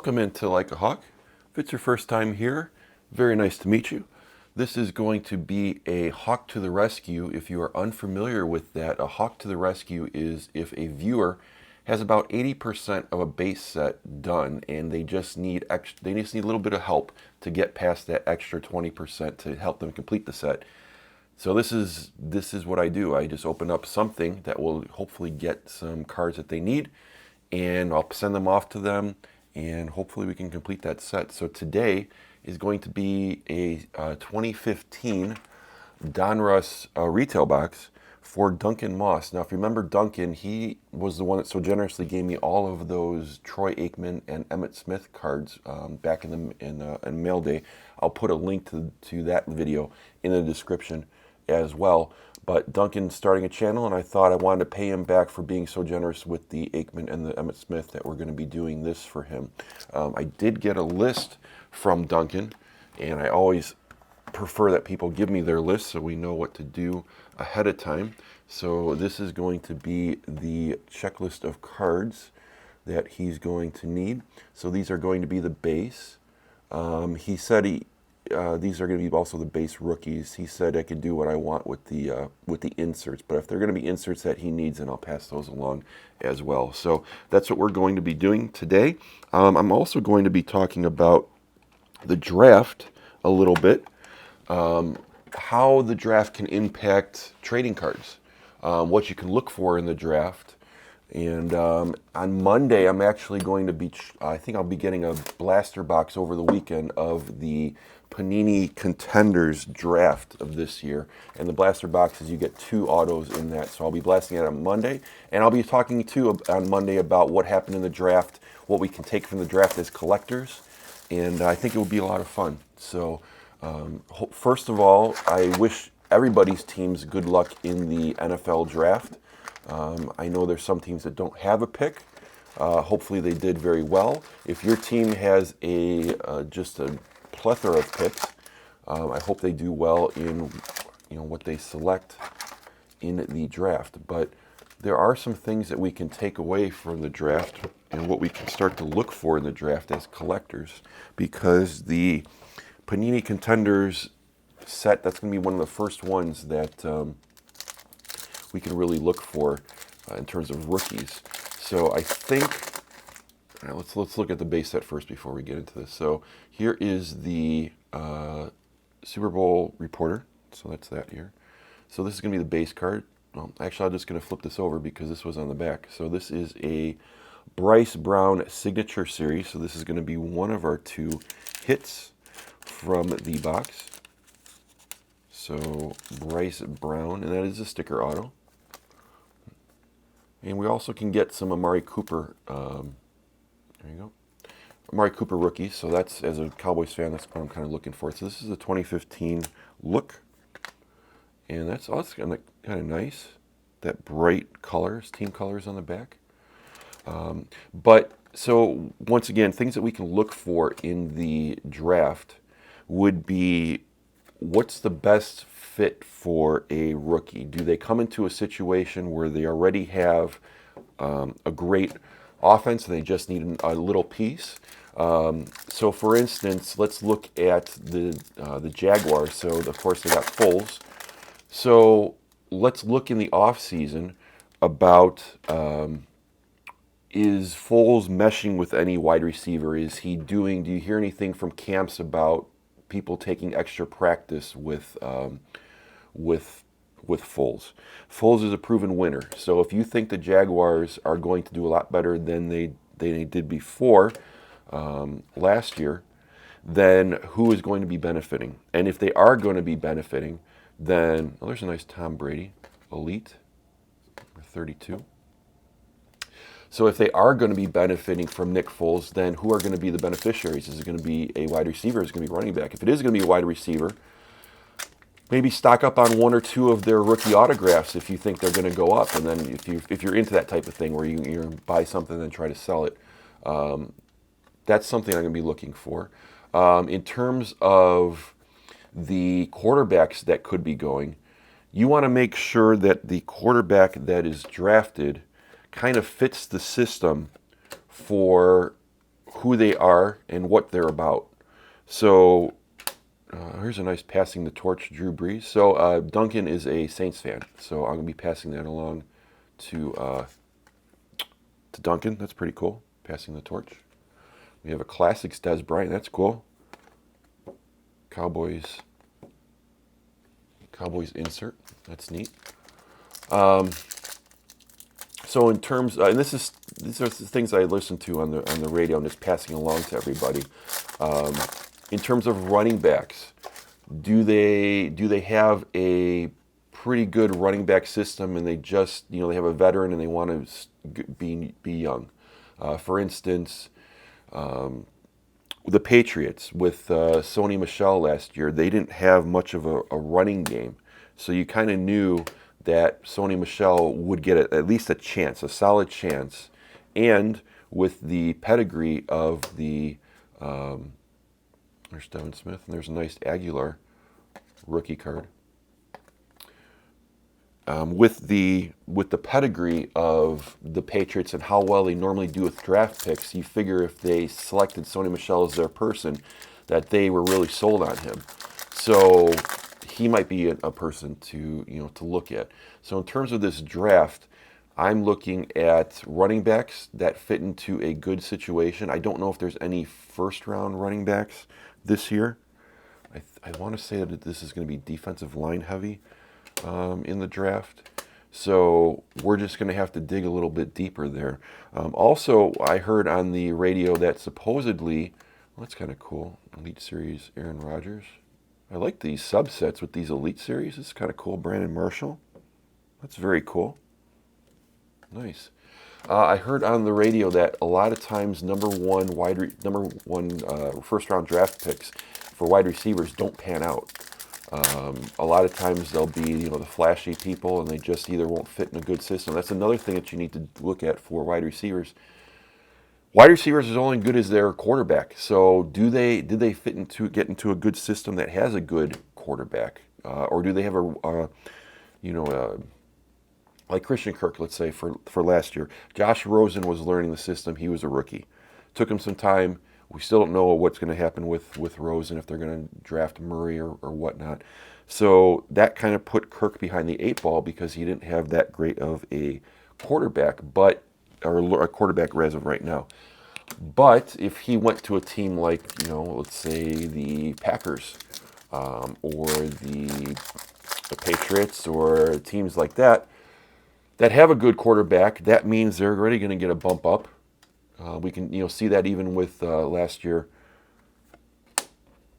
Welcome into Like a Hawk. If it's your first time here, very nice to meet you. This is going to be a Hawk to the Rescue. If you are unfamiliar with that, a Hawk to the Rescue is if a viewer has about 80% of a base set done and they just need a little bit of help to get past that extra 20% to help them complete the set. So this is what I do. I just open up something that will hopefully get some cards that they need, and I'll send them off to them, and hopefully we can complete that set. So today is going to be a 2015 Donruss retail box for Duncan Moss. Now, if you remember Duncan, he was the one that so generously gave me all of those Troy Aikman and Emmitt Smith cards back in mail day. I'll put a link to that video in the description as well. But Duncan's starting a channel, and I thought I wanted to pay him back for being so generous with the Aikman and the Emmitt Smith that we're going to be doing this for him. I did get a list from Duncan, and I always prefer that people give me their list so we know what to do ahead of time. So this is going to be the checklist of cards that he's going to need. So these are going to be the base. He said these are going to be also the base rookies. He said I could do what I want with the inserts, but if they're going to be inserts that he needs, then I'll pass those along as well. So that's what we're going to be doing today. I'm also going to be talking about the draft a little bit, how the draft can impact trading cards, what you can look for in the draft. And on Monday, I'm actually going to be, I think I'll be getting a blaster box over the weekend of the Panini Contenders draft of this year. And the blaster boxes, you get 2 autos in that. So I'll be blasting it on Monday. And I'll be talking too on Monday about what happened in the draft, what we can take from the draft as collectors. And I think it will be a lot of fun. So first of all, I wish everybody's teams good luck in the NFL draft. I know there's some teams that don't have a pick. Hopefully they did very well. If your team has just a plethora of picks, I hope they do well in what they select in the draft. But there are some things that we can take away from the draft and what we can start to look for in the draft as collectors, because the Panini Contenders set, that's going to be one of the first ones that we can really look for in terms of rookies. So I think, let's look at the base set first before we get into this. So here is the Super Bowl reporter. So that's that here. So this is going to be the base card. Well, actually, I'm just going to flip this over because this was on the back. So this is a Bryce Brown signature series. So this is going to be one of our 2 hits from the box. So Bryce Brown, and that is a sticker auto. And we also can get some Amari Cooper. There you go. Amari Cooper rookies. So that's, as a Cowboys fan, that's what I'm kind of looking for. So this is a 2015 look. And that's kind of nice. That bright colors, team colors on the back. But so once again, things that we can look for in the draft would be, what's the best fit for a rookie? Do they come into a situation where they already have a great offense and they just need a little piece? So for instance, let's look at the Jaguars. So of course they got Foles. So let's look in the off season about, is Foles meshing with any wide receiver? Do you hear anything from camps about people taking extra practice with Foles? Foles is a proven winner. So if you think the Jaguars are going to do a lot better than they did before last year, then who is going to be benefiting? And if they are going to be benefiting, then there's a nice Tom Brady Elite 32. So if they are going to be benefiting from Nick Foles, then who are going to be the beneficiaries? Is it going to be a wide receiver? Is it going to be running back? If it is going to be a wide receiver, maybe stock up on 1 or 2 of their rookie autographs if you think they're going to go up. And then if you're into that type of thing where you buy something and then try to sell it, that's something I'm going to be looking for. In terms of the quarterbacks that could be going, you want to make sure that the quarterback that is drafted kind of fits the system for who they are and what they're about. So here's a nice passing the torch, Drew Brees. So Duncan is a Saints fan, so I'm gonna be passing that along to Duncan. That's pretty cool. Passing the torch. We have a classics Des Bryant. That's cool. Cowboys insert. That's neat. So in terms, and these are the things I listen to on the radio and just passing along to everybody. In terms of running backs, do they have a pretty good running back system, and they just they have a veteran and they want to be young? For instance, the Patriots with Sony Michel last year, they didn't have much of a running game, so you kind of knew that Sony Michel would get at least a chance, a solid chance, and with the pedigree of the there's Devin Smith, and there's a nice Aguilar rookie card. With the pedigree of the Patriots and how well they normally do with draft picks, you figure if they selected Sony Michel as their person, that they were really sold on him. So he might be a person to look at. So in terms of this draft, I'm looking at running backs that fit into a good situation. I don't know if there's any first-round running backs this year. I want to say that this is going to be defensive line heavy in the draft. So we're just going to have to dig a little bit deeper there. Also, I heard on the radio that supposedly, well, that's kind of cool, Elite Series Aaron Rodgers. I like these subsets with these Elite Series. It's kind of cool. Brandon Marshall. That's very cool. Nice. I heard on the radio that a lot of times number one first round draft picks for wide receivers don't pan out. A lot of times they'll be the flashy people, and they just either won't fit in a good system. That's another thing that you need to look at for wide receivers. Wide receivers is only good as their quarterback. So did they get into a good system that has a good quarterback, or do they have like Christian Kirk, let's say, for last year. Josh Rosen was learning the system. He was a rookie. Took him some time. We still don't know what's going to happen with Rosen, if they're going to draft Murray or whatnot. So that kind of put Kirk behind the eight ball because he didn't have that great of a quarterback, or a quarterback as of right now. But if he went to a team like, let's say the Packers or the Patriots or teams like that have a good quarterback, that means they're already going to get a bump up. We can see that even with last year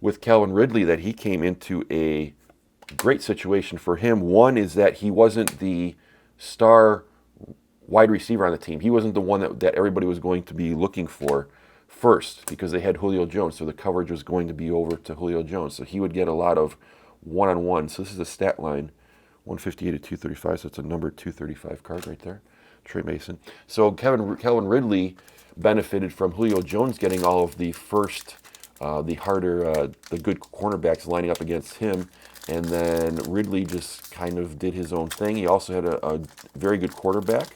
with Calvin Ridley, that he came into a great situation for him. One is that he wasn't the star wide receiver on the team. He wasn't the one that everybody was going to be looking for first, because they had Julio Jones, so the coverage was going to be over to Julio Jones. So he would get a lot of one-on-one. So this is a stat line, 158 to 235, so it's a number 235 card right there. Trey Mason. So Calvin Ridley benefited from Julio Jones getting all of the first, the good cornerbacks lining up against him, and then Ridley just kind of did his own thing. He also had a very good quarterback,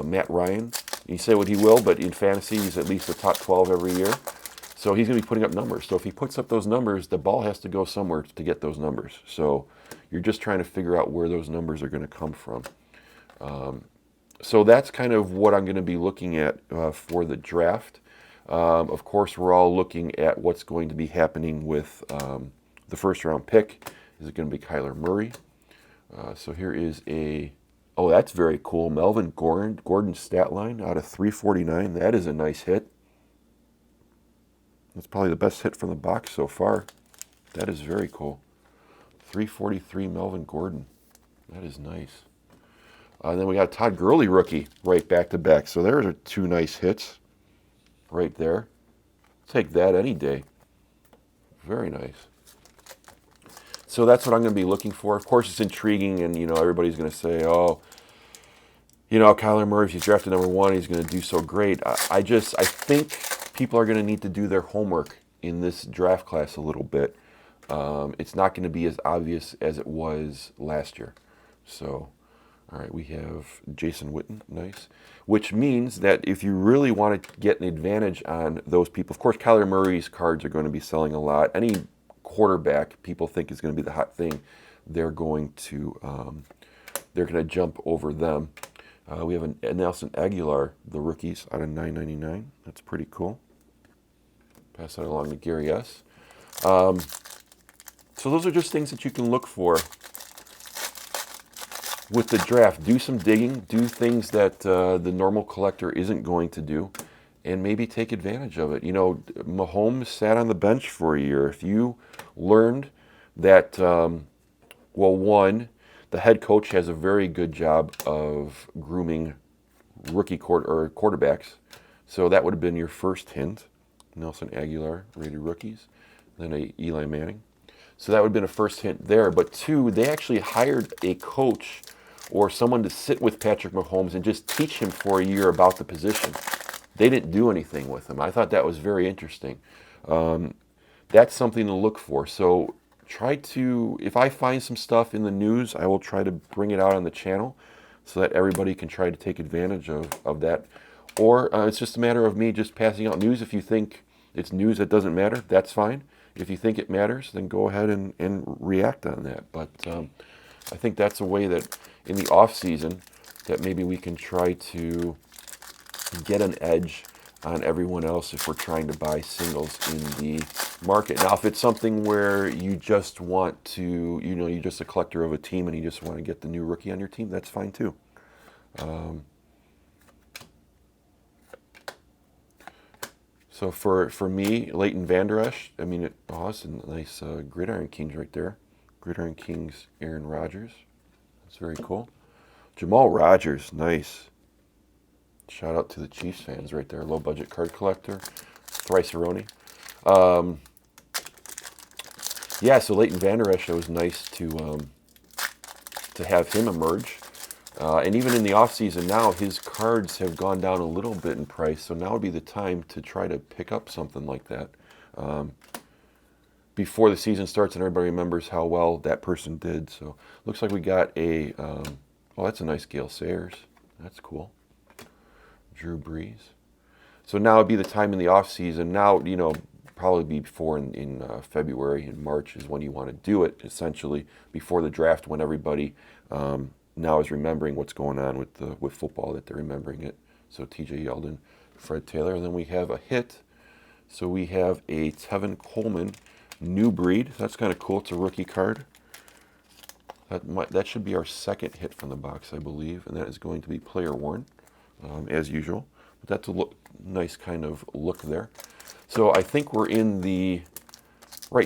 Matt Ryan. You say what he will, but in fantasy, he's at least a top 12 every year. So he's going to be putting up numbers. So if he puts up those numbers, the ball has to go somewhere to get those numbers. So you're just trying to figure out where those numbers are going to come from. So that's kind of what I'm going to be looking at for the draft. Of course, we're all looking at what's going to be happening with the first round pick. Is it going to be Kyler Murray? So here is oh, that's very cool. Melvin Gordon's stat line out of 349. That is a nice hit. That's probably the best hit from the box so far. That is very cool. 343 Melvin Gordon. That is nice. And then we got Todd Gurley rookie right back to back. So there are two nice hits right there. Take that any day. Very nice. So that's what I'm going to be looking for. Of course, it's intriguing, and everybody's going to say, "Oh, Kyler Murray, if he's drafted number one, he's going to do so great." I think people are going to need to do their homework in this draft class a little bit. It's not going to be as obvious as it was last year. So All right, we have Jason Witten, nice. Which means that if you really want to get an advantage on those people, of course, Kyler Murray's cards are going to be selling a lot. Any quarterback people think is going to be the hot thing, they're going to jump over them. We have a Nelson Aguilar, the rookies, out of $9.99. That's pretty cool. Pass that along to Gary S. So those are just things that you can look for with the draft. Do some digging, do things that the normal collector isn't going to do, and maybe take advantage of it. You know, Mahomes sat on the bench for a year. If you learned that, one, the head coach has a very good job of grooming quarterbacks, so that would have been your first hint. Nelson Aguilar, rated rookies, then Eli Manning. So that would have been a first hint there. But two, they actually hired a coach or someone to sit with Patrick Mahomes and just teach him for a year about the position. They didn't do anything with him. I thought that was very interesting. That's something to look for. So if I find some stuff in the news, I will try to bring it out on the channel so that everybody can try to take advantage of that. Or it's just a matter of me just passing out news. If you think it's news that doesn't matter, that's fine. If you think it matters, then go ahead and react on that. But I think that's a way that in the off season that maybe we can try to get an edge on everyone else if we're trying to buy singles in the market. Now, if it's something where you just want to, you're just a collector of a team and you just want to get the new rookie on your team, that's fine too. So for me, Leighton Vander Esch, that's a nice Gridiron Kings right there. Gridiron Kings, Aaron Rodgers. That's very cool. Jamal Rogers, nice. Shout out to the Chiefs fans right there. Low budget card collector. Thrice-a-roni. So Leighton Vander Esch, it was nice to have him emerge. And even in the offseason now, his cards have gone down a little bit in price, so now would be the time to try to pick up something like that before the season starts and everybody remembers how well that person did. So looks like we got that's a nice Gale Sayers. That's cool. Drew Brees. So now would be the time in the offseason. Now, probably before in February and March is when you want to do it, essentially, before the draft when everybody now is remembering what's going on with football, that they're remembering it. So T.J. Yeldon, Fred Taylor, and then we have a hit. So we have a Tevin Coleman new breed. That's kind of cool. It's a rookie card. That should be our second hit from the box, I believe, and that is going to be player worn, as usual. But that's a nice kind of look there. So I think right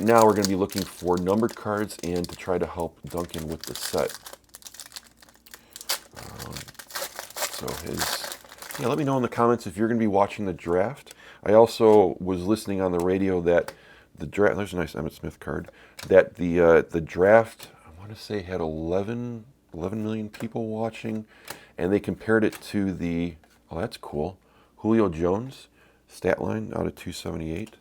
now we're going to be looking for numbered cards and to try to help Duncan with the set. Let me know in the comments if you're going to be watching the draft. I also was listening on the radio that the draft, there's a nice Emmitt Smith card, that the draft, I want to say, had 11 million people watching, and they compared it to that's cool, Julio Jones stat line out of 278,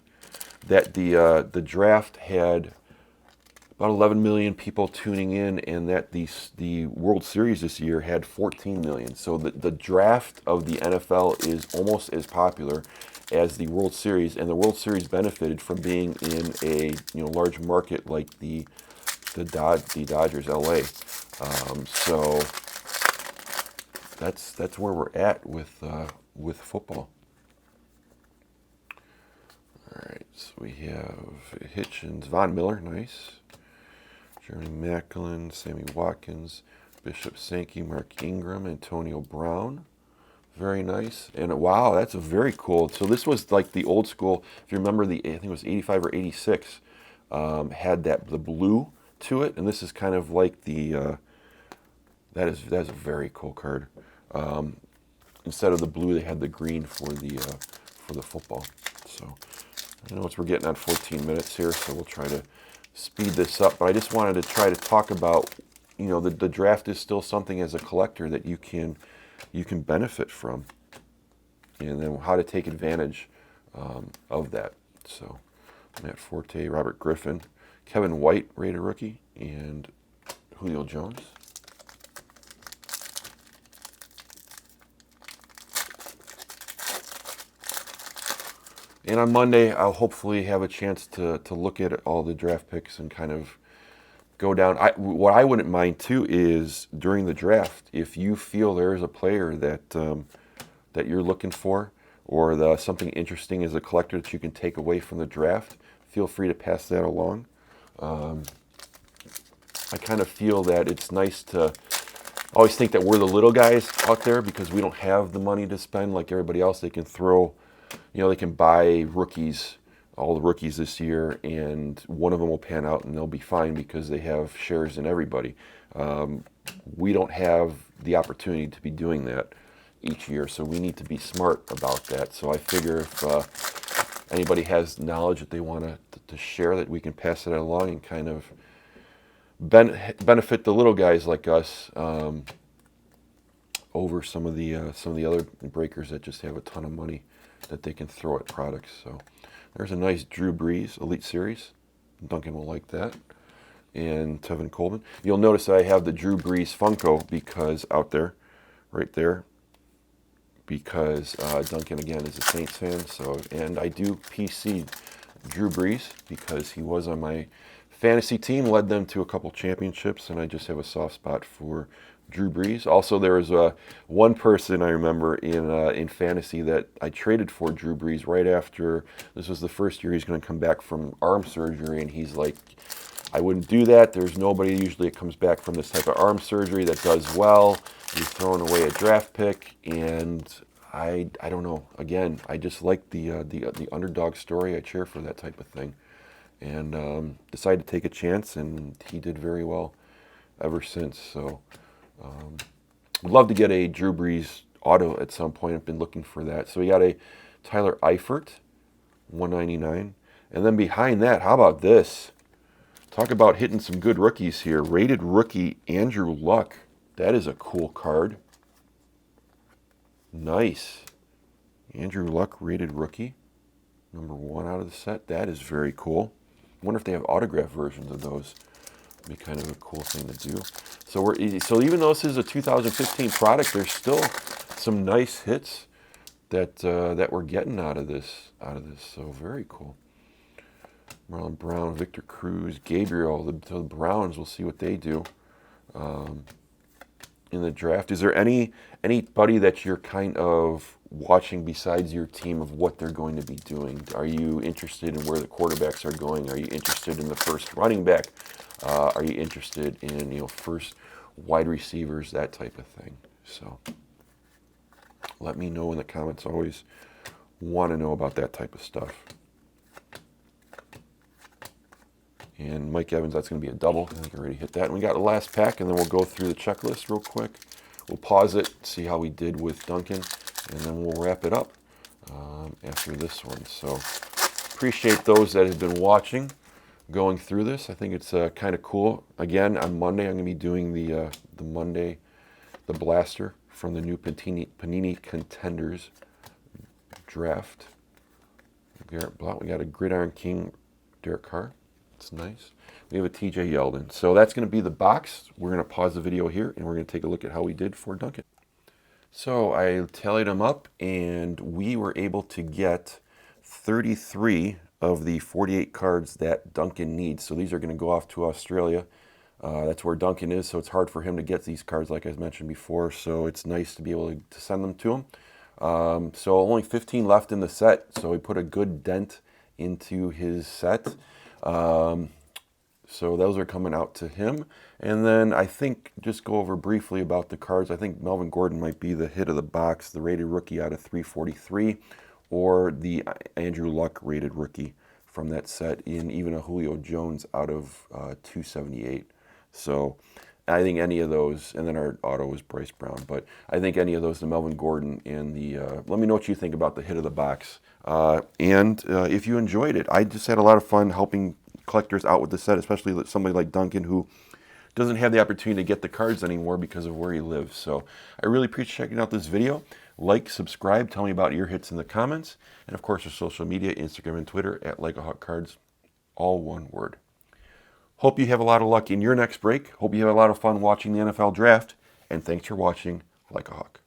that the draft had about 11 million people tuning in, and that the World Series this year had 14 million. So the draft of the NFL is almost as popular as the World Series, and the World Series benefited from being in a large market like the Dodgers, LA. So that's where we're at with football. All right, so we have Hitchens, Von Miller, nice. Jeremy Macklin, Sammy Watkins, Bishop Sankey, Mark Ingram, Antonio Brown. Very nice. And wow, that's a very cool. So this was like the old school, if you remember I think it was 85 or 86, had the blue to it. And this is kind of like that is a very cool card. Instead of the blue, they had the green for the football. So I know we're getting on 14 minutes here, so we'll try to speed this up, but I just wanted to try to talk about, the draft is still something as a collector that you can benefit from, and then how to take advantage of that. So Matt Forte, Robert Griffin, Kevin White, rated rookie, and Julio Jones. And on Monday, I'll hopefully have a chance to look at all the draft picks and kind of go down. What I wouldn't mind too is during the draft, if you feel there is a player that that you're looking for, or something interesting as a collector that you can take away from the draft, feel free to pass that along. I kind of feel that it's nice to always think that we're the little guys out there because we don't have the money to spend like everybody else. They can throw, they can buy rookies, all the rookies this year, and one of them will pan out and they'll be fine because they have shares in everybody. We don't have the opportunity to be doing that each year, so we need to be smart about that. So I figure if anybody has knowledge that they want to share, that we can pass it along and kind of benefit the little guys like us over some of the other breakers that just have a ton of money that they can throw at products. So there's a nice Drew Brees Elite Series. Duncan will like that. And Tevin Coleman. You'll notice that I have the Drew Brees Funko because out there, right there, because Duncan again is a Saints fan. So, and I do PC Drew Brees because he was on my fantasy team, led them to a couple championships, and I just have a soft spot for Drew Brees. Also, there was one person I remember in fantasy that I traded for Drew Brees right after. This was the first year he's going to come back from arm surgery, and he's like, I wouldn't do that. There's nobody usually that comes back from this type of arm surgery that does well. You're throwing away a draft pick, and I don't know. Again, I just like the underdog story. I cheer for that type of thing, and decided to take a chance, and he did very well ever since. So would love to get a Drew Brees auto at some point. I've been looking for that. So we got a Tyler Eifert, 199, and then behind that, how about this? Talk about hitting some good rookies here. Rated rookie Andrew Luck. That is a cool card. Nice. Andrew Luck rated rookie. Number 1 out of the set. That is very cool. I wonder if they have autograph versions of those. Would be kind of a cool thing to do. So even though this is a 2015 product, there's still some nice hits that that we're getting out of this. So very cool. Marlon Brown, Victor Cruz, Gabriel, the Browns. We'll see what they do in the draft. Is there anybody that you're kind of watching besides your team of what they're going to be doing? Are you interested in where the quarterbacks are going? Are you interested in the first running back? Are you interested in first wide receivers, that type of thing? So let me know in the comments. I always want to know about that type of stuff. And Mike Evans, that's going to be a double. I think I already hit that. And we got the last pack, and then we'll go through the checklist real quick. We'll pause it, see how we did with Duncan, and then we'll wrap it up after this one. So appreciate those that have been watching, going through this. I think it's kind of cool. Again, on Monday, I'm going to be doing the blaster from the new Panini Contenders draft. Garrett Blount. We got a Gridiron King, Derek Carr. It's nice. We have a TJ Yeldon. So that's going to be the box. We're going to pause the video here, and we're going to take a look at how we did for Duncan. So I tallied them up, and we were able to get 33 of the 48 cards that Duncan needs. So these are going to go off to Australia. That's where Duncan is, so it's hard for him to get these cards, like I mentioned before. So it's nice to be able to send them to him. So only 15 left in the set, so we put a good dent into his set. So those are coming out to him. And then I think, just go over briefly about the cards. I think Melvin Gordon might be the hit of the box, the rated rookie out of 343, or the Andrew Luck rated rookie from that set, in even a Julio Jones out of 278. So I think any of those, and then our auto is Bryce Brown, but I think any of those, the Melvin Gordon and the, let me know what you think about the hit of the box. And if you enjoyed it, I just had a lot of fun helping collectors out with the set, especially somebody like Duncan who doesn't have the opportunity to get the cards anymore because of where he lives. So I really appreciate checking out this video. Like, subscribe, tell me about your hits in the comments, and of course our social media, Instagram and Twitter at LikeAHawkCards, all one word. Hope you have a lot of luck in your next break. Hope you have a lot of fun watching the NFL draft, and thanks for watching Like a Hawk.